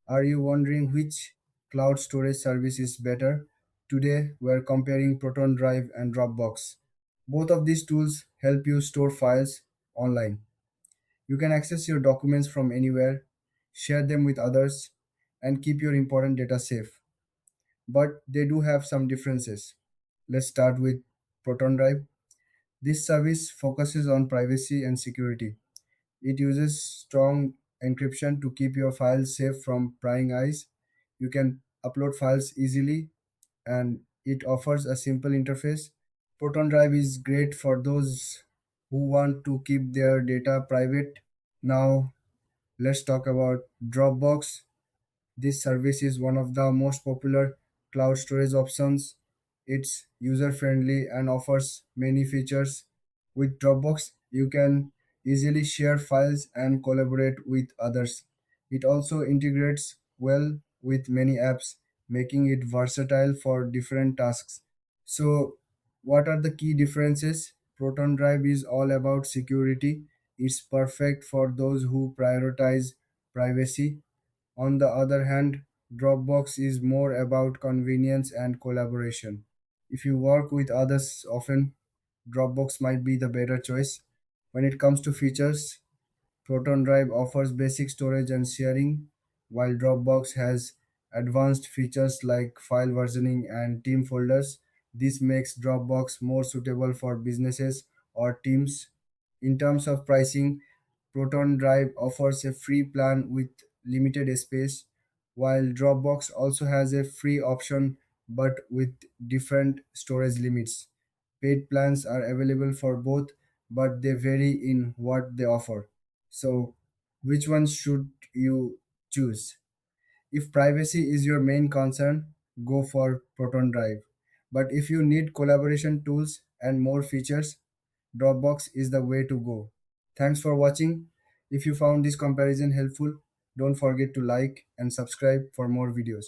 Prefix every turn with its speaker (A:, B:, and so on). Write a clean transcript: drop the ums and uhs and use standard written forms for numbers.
A: Are you wondering which cloud storage service is better? Today, we're comparing Proton Drive and Dropbox. Both of these tools help you store files online. You can access your documents from anywhere, share them with others, and keep your important data safe. But they do have some differences. Let's start with Proton Drive. This service focuses on privacy and security. It uses strong encryption to keep your files safe from prying eyes. You can upload files easily and it offers a simple interface. Proton Drive is great for those who want to keep their data private. Now, let's talk about Dropbox. This service is one of the most popular cloud storage options. It's user friendly and offers many features. With Dropbox, you can easily share files and collaborate with others. It also integrates well with many apps, making it versatile for different tasks. So, what are the key differences? Proton Drive is all about security. It's perfect for those who prioritize privacy. On the other hand, Dropbox is more about convenience and collaboration. If you work with others often, Dropbox might be the better choice. When it comes to features, Proton Drive offers basic storage and sharing, while Dropbox has advanced features like file versioning and team folders. This makes Dropbox more suitable for businesses or teams. In terms of pricing, Proton Drive offers a free plan with limited space, while Dropbox also has a free option but with different storage limits. Paid plans are available for both, but they vary in what they offer. So, which one should you choose? If privacy is your main concern, go for Proton Drive. But if you need collaboration tools and more features, Dropbox is the way to go. Thanks for watching. If you found this comparison helpful, don't forget to like and subscribe for more videos.